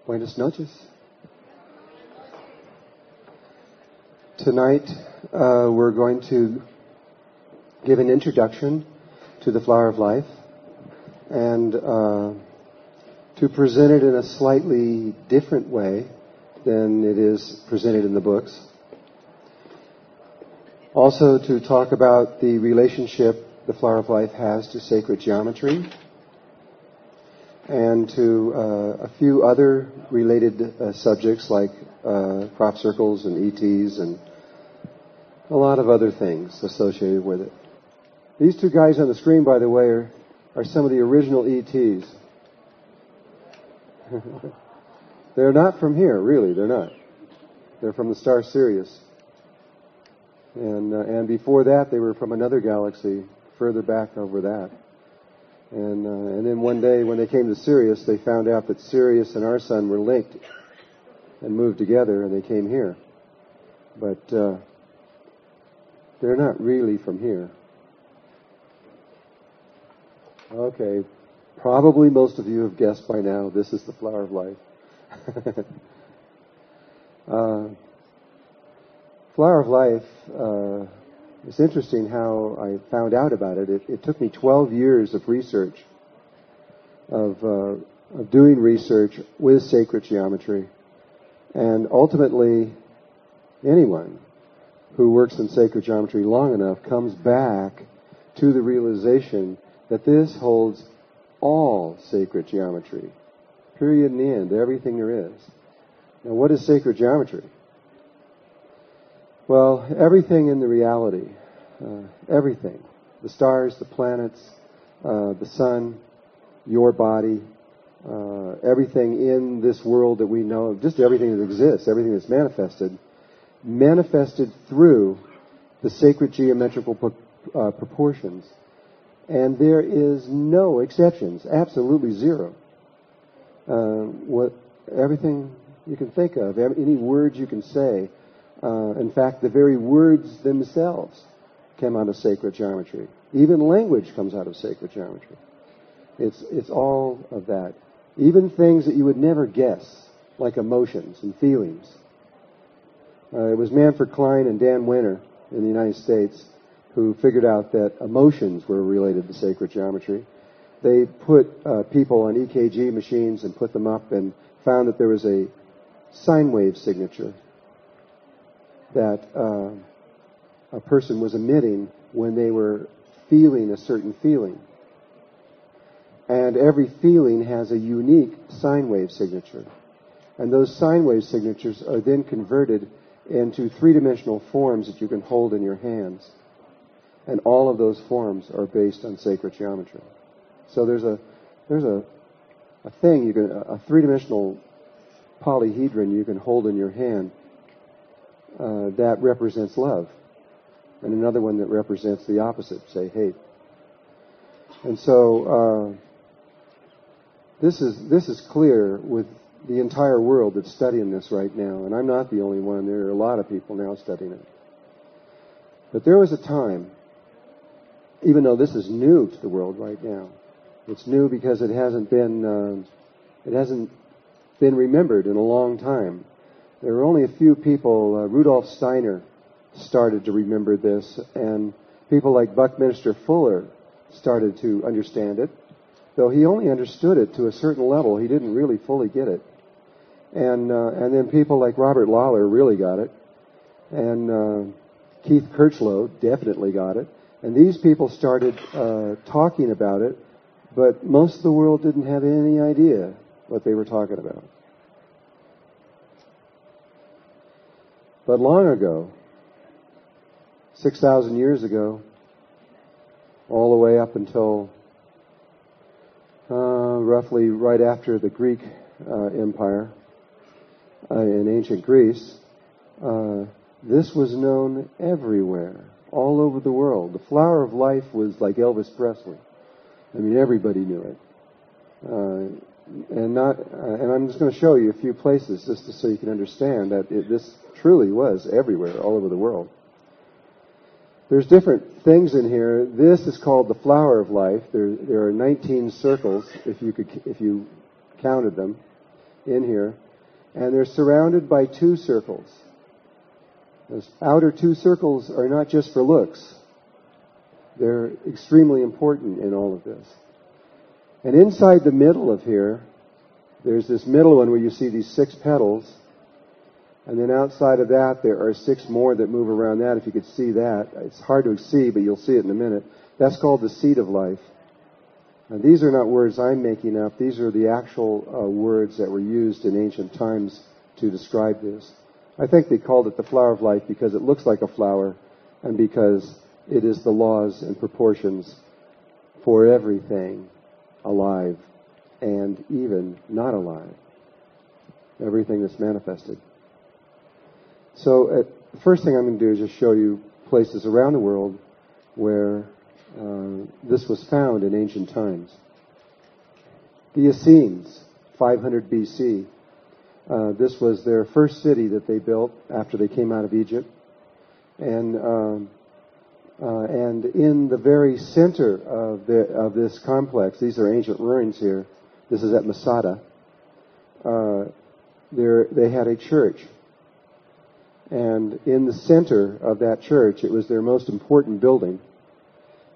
Buenas noches. Tonight we're going to give an introduction to the Flower of Life and to present it in a slightly different way than it is presented in the books. Also to talk about the relationship the Flower of Life has to sacred geometry and to a few other related subjects like crop circles and ETs and a lot of other things associated with it. These two guys on the screen, by the way, are some of the original ETs. They're not from here, really. They're not. They're from the star Sirius. And before that, they were from another galaxy further back over that. And then one day, when they came to Sirius, they found out that Sirius and our sun were linked and moved together, and they came here. But they're not really from here. Okay, probably most of you have guessed by now this is the Flower of Life. Flower of Life, it's interesting how I found out about it. It took me 12 years of research, of doing research with sacred geometry. And ultimately, anyone who works in sacred geometry long enough comes back to the realization that this holds all sacred geometry. Period and the end, everything there is. Now, what is sacred geometry? Well, everything in the reality, everything. The stars, the planets, the sun, your body, everything in this world that we know, just everything that exists, everything that's manifested through the sacred geometrical proportions. And there is no exceptions, absolutely zero. Everything you can think of, any words you can say, in fact, the very words themselves came out of sacred geometry. Even language comes out of sacred geometry. It's all of that. Even things that you would never guess, like emotions and feelings. It was Manfred Klein and Dan Winter in the United States who figured out that emotions were related to sacred geometry. They put people on EKG machines and put them up and found that there was a sine wave signature that a person was emitting when they were feeling a certain feeling. And every feeling has a unique sine wave signature. And those sine wave signatures are then converted into three-dimensional forms that you can hold in your hands. And all of those forms are based on sacred geometry. So there's a thing, a three-dimensional polyhedron you can hold in your hand that represents love, and another one that represents the opposite, say hate. And so this is clear with the entire world that's studying this right now, and I'm not the only one. There are a lot of people now studying it. But there was a time, even though this is new to the world right now, it's new because it hasn't been remembered in a long time. There were only a few people. Rudolf Steiner started to remember this, and people like Buckminster Fuller started to understand it. Though he only understood it to a certain level, he didn't really fully get it. And then people like Robert Lawler really got it, and Keith Kirchlow definitely got it. And these people started talking about it, but most of the world didn't have any idea what they were talking about. But long ago, 6,000 years ago, all the way up until roughly right after the Greek Empire in ancient Greece, this was known everywhere, all over the world. The Flower of Life was like Elvis Presley. I mean, everybody knew it. And I'm just going to show you a few places just so you can understand that this truly was everywhere, all over the world. There's different things in here. This is called the Flower of Life. There are 19 circles, if you counted them. in here, and they're surrounded by two circles. Those outer two circles are not just for looks. They're extremely important in all of this. And inside the middle of here, there's this middle one where you see these 6 petals. And then outside of that, there are 6 more that move around that. If you could see that. It's hard to see, but you'll see it in a minute. That's called the seed of life. Now, these are not words I'm making up. These are the actual words that were used in ancient times to describe this. I think they called it the flower of life because it looks like a flower and because it is the laws and proportions for everything alive and even not alive. Everything that's manifested. So the first thing I'm going to do is just show you places around the world where this was found in ancient times. The Essenes, 500 BC. This was their first city that they built after they came out of Egypt. And in the very center of this complex, these are ancient ruins here. This is at Masada. They had a church. And in the center of that church, it was their most important building.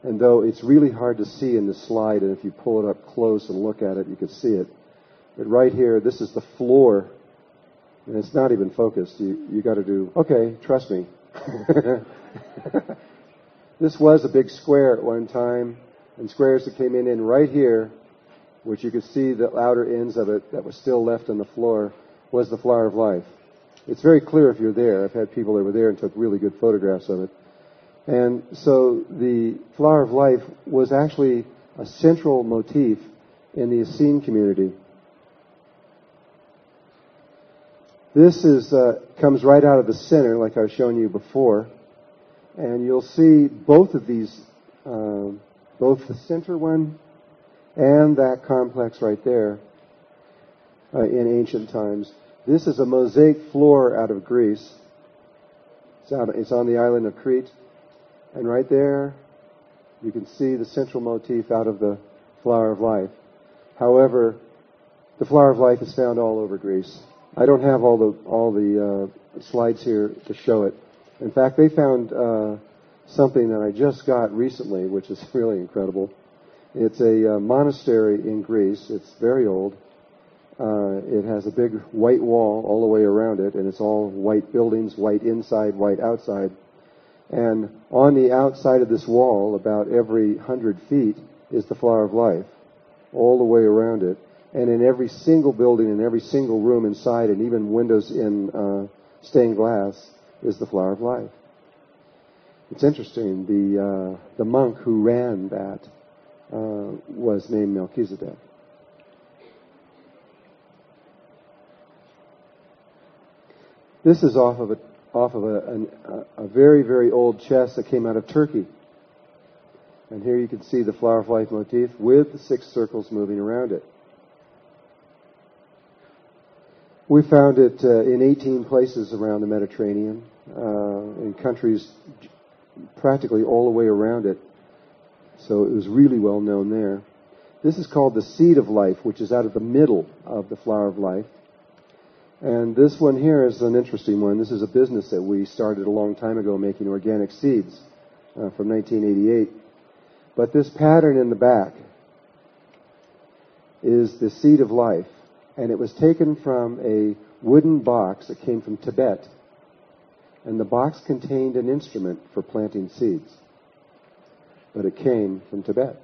And though it's really hard to see in the slide, and if you pull it up close and look at it, you can see it. But right here, this is the floor. And it's not even focused. You got to do, okay, trust me. This was a big square at one time, and squares that came in right here, which you could see the outer ends of it that was still left on the floor, was the flower of life. It's very clear if you're there. I've had people that were there and took really good photographs of it. And so the flower of life was actually a central motif in the Essene community. This comes right out of the center, like I was showing you before. And you'll see both of these, both the center one and that complex right there in ancient times. This is a mosaic floor out of Greece. It's on the island of Crete. And right there, you can see the central motif out of the flower of life. However, the flower of life is found all over Greece. I don't have all the slides here to show it. In fact, they found something that I just got recently, which is really incredible. It's a monastery in Greece. It's very old. It has a big white wall all the way around it, and it's all white buildings, white inside, white outside. And on the outside of this wall, about every 100 feet, is the flower of life, all the way around it. And in every single building, in every single room inside, and even windows in stained glass, is the flower of life. It's interesting. The monk who ran that was named Melchizedek. This is off of a very, very old chest that came out of Turkey. And here you can see the flower of life motif with the 6 circles moving around it. We found it in 18 places around the Mediterranean, in countries practically all the way around it. So it was really well known there. This is called the seed of life, which is out of the middle of the flower of life. And this one here is an interesting one. This is a business that we started a long time ago, making organic seeds from 1988. But this pattern in the back is the seed of life. And it was taken from a wooden box that came from Tibet. And the box contained an instrument for planting seeds. But it came from Tibet.